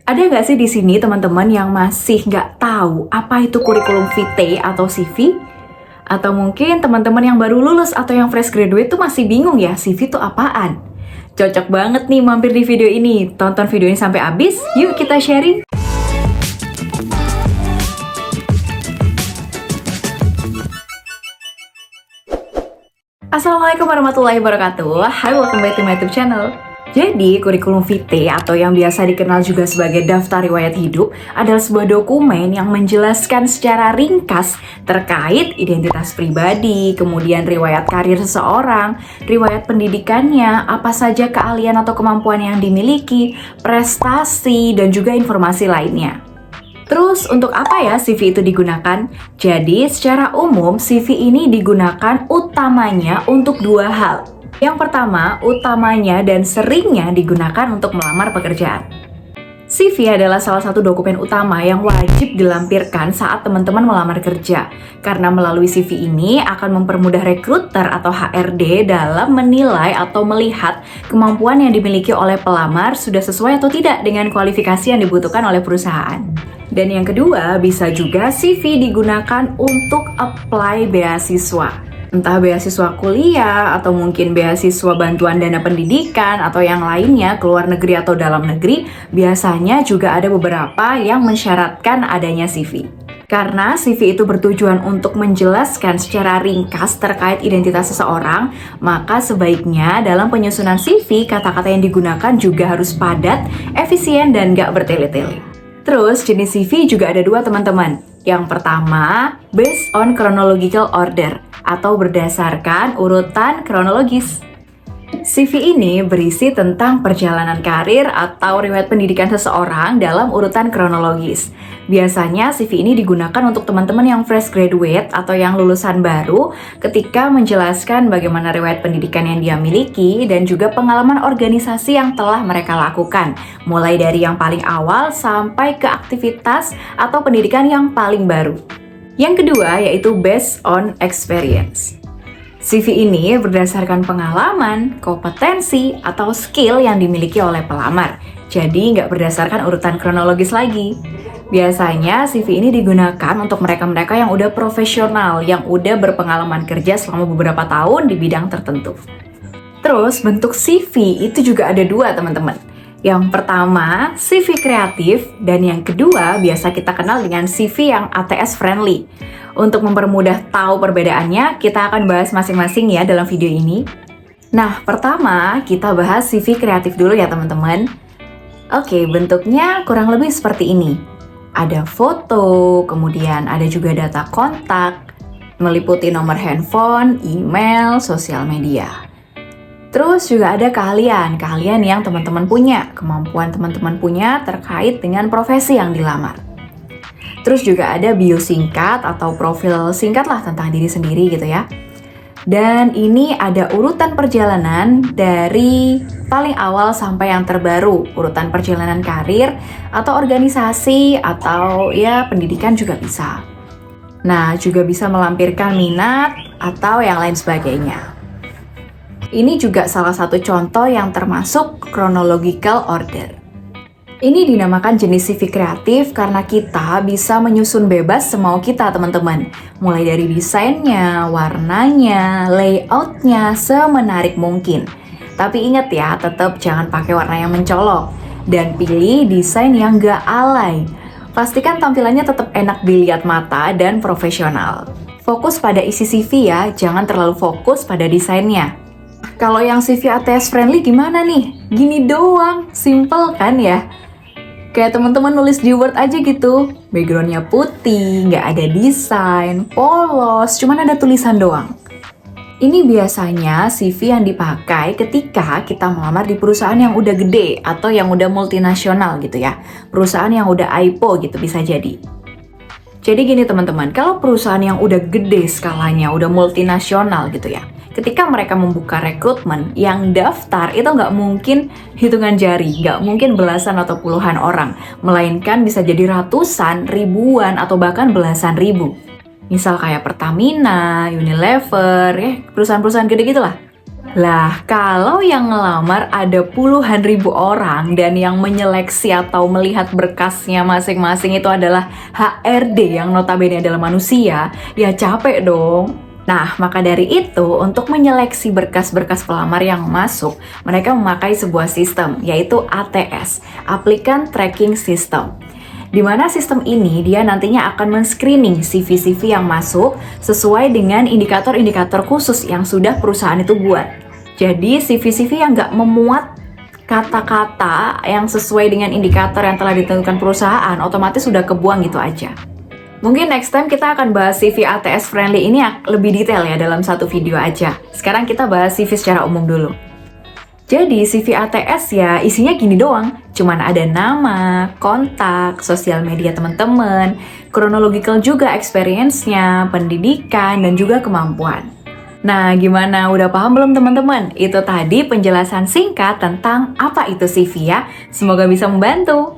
Ada nggak sih di sini teman-teman yang masih nggak tahu apa itu kurikulum vitae atau CV? Atau mungkin teman-teman yang baru lulus atau yang fresh graduate tuh masih bingung ya CV itu apaan? Cocok banget nih mampir di video ini. Tonton video ini sampai habis, yuk kita sharing. Assalamualaikum warahmatullahi wabarakatuh. Hai, welcome back to my YouTube channel. Jadi, kurikulum vitae atau yang biasa dikenal juga sebagai daftar riwayat hidup adalah sebuah dokumen yang menjelaskan secara ringkas terkait identitas pribadi, kemudian riwayat karir seseorang, riwayat pendidikannya, apa saja keahlian atau kemampuan yang dimiliki, prestasi, dan juga informasi lainnya. Terus, untuk apa ya CV itu digunakan? Jadi, secara umum CV ini digunakan utamanya untuk dua hal. Yang pertama, utamanya dan seringnya digunakan untuk melamar pekerjaan. CV adalah salah satu dokumen utama yang wajib dilampirkan saat teman-teman melamar kerja. Karena melalui CV ini akan mempermudah rekruter atau HRD dalam menilai atau melihat kemampuan yang dimiliki oleh pelamar sudah sesuai atau tidak dengan kualifikasi yang dibutuhkan oleh perusahaan. Dan yang kedua, bisa juga CV digunakan untuk apply beasiswa. Entah beasiswa kuliah, atau mungkin beasiswa bantuan dana pendidikan, atau yang lainnya, keluar negeri atau dalam negeri, biasanya juga ada beberapa yang mensyaratkan adanya CV. Karena CV itu bertujuan untuk menjelaskan secara ringkas terkait identitas seseorang, maka sebaiknya dalam penyusunan CV, kata-kata yang digunakan juga harus padat, efisien, dan gak bertele-tele. Terus, jenis CV juga ada dua teman-teman. Yang pertama, based on chronological order, atau berdasarkan urutan kronologis. CV ini berisi tentang perjalanan karir atau riwayat pendidikan seseorang dalam urutan kronologis. Biasanya CV ini digunakan untuk teman-teman yang fresh graduate atau yang lulusan baru ketika menjelaskan bagaimana riwayat pendidikan yang dia miliki dan juga pengalaman organisasi yang telah mereka lakukan, mulai dari yang paling awal sampai ke aktivitas atau pendidikan yang paling baru. Yang kedua yaitu based on experience. CV ini berdasarkan pengalaman, kompetensi, atau skill yang dimiliki oleh pelamar. Jadi nggak berdasarkan urutan kronologis lagi. Biasanya CV ini digunakan untuk mereka-mereka yang udah profesional, yang udah berpengalaman kerja selama beberapa tahun di bidang tertentu. Terus bentuk CV itu juga ada dua teman-teman. Yang pertama, CV kreatif, dan yang kedua biasa kita kenal dengan CV yang ATS friendly. Untuk mempermudah tahu perbedaannya, kita akan bahas masing-masing ya dalam video ini. Nah, pertama kita bahas CV kreatif dulu ya teman-teman. Oke, bentuknya kurang lebih seperti ini. Ada foto, kemudian ada juga data kontak, meliputi nomor handphone, email, sosial media. Terus juga ada keahlian yang teman-teman punya, kemampuan teman-teman punya terkait dengan profesi yang dilamar. Terus juga ada bio singkat atau profil singkat lah tentang diri sendiri gitu ya. Dan ini ada urutan perjalanan dari paling awal sampai yang terbaru, urutan perjalanan karir atau organisasi atau ya pendidikan juga bisa. Nah, juga bisa melampirkan minat atau yang lain sebagainya. Ini juga salah satu contoh yang termasuk chronological order. Ini dinamakan jenis CV kreatif karena kita bisa menyusun bebas semau kita teman-teman. Mulai dari desainnya, warnanya, layoutnya, semenarik mungkin. Tapi ingat ya, tetap jangan pakai warna yang mencolok. Dan pilih desain yang gak alay. Pastikan tampilannya tetap enak dilihat mata dan profesional. Fokus pada isi CV ya, jangan terlalu fokus pada desainnya. Kalau yang CV ATS friendly gimana nih? Gini doang, simple kan ya? Kayak teman-teman nulis di Word aja gitu. Backgroundnya putih, nggak ada desain, polos, cuman ada tulisan doang. Ini biasanya CV yang dipakai ketika kita melamar di perusahaan yang udah gede atau yang udah multinasional gitu ya. Perusahaan yang udah IPO gitu bisa jadi. Jadi gini teman-teman, kalau perusahaan yang udah gede skalanya, udah multinasional gitu ya, ketika mereka membuka rekrutmen, yang daftar itu nggak mungkin hitungan jari, nggak mungkin belasan atau puluhan orang, melainkan bisa jadi ratusan, ribuan, atau bahkan belasan ribu. Misal kayak Pertamina, Unilever, ya perusahaan-perusahaan gede gitu lah. Lah, kalau yang ngelamar ada puluhan ribu orang dan yang menyeleksi atau melihat berkasnya masing-masing itu adalah HRD yang notabene adalah manusia, ya capek dong. Nah, maka dari itu, untuk menyeleksi berkas-berkas pelamar yang masuk, mereka memakai sebuah sistem, yaitu ATS, Applicant Tracking System. Di mana sistem ini dia nantinya akan men-screening CV-CV yang masuk sesuai dengan indikator-indikator khusus yang sudah perusahaan itu buat. Jadi CV-CV yang nggak memuat kata-kata yang sesuai dengan indikator yang telah ditentukan perusahaan, otomatis sudah kebuang gitu aja. Mungkin next time kita akan bahas CV ATS friendly ini lebih detail ya dalam satu video aja. Sekarang kita bahas CV secara umum dulu. Jadi CV ATS ya isinya gini doang, cuman ada nama, kontak, sosial media teman-teman, chronological juga experience-nya, pendidikan, dan juga kemampuan. Nah, gimana? Udah paham belum teman-teman? Itu tadi penjelasan singkat tentang apa itu CV ya. Semoga bisa membantu.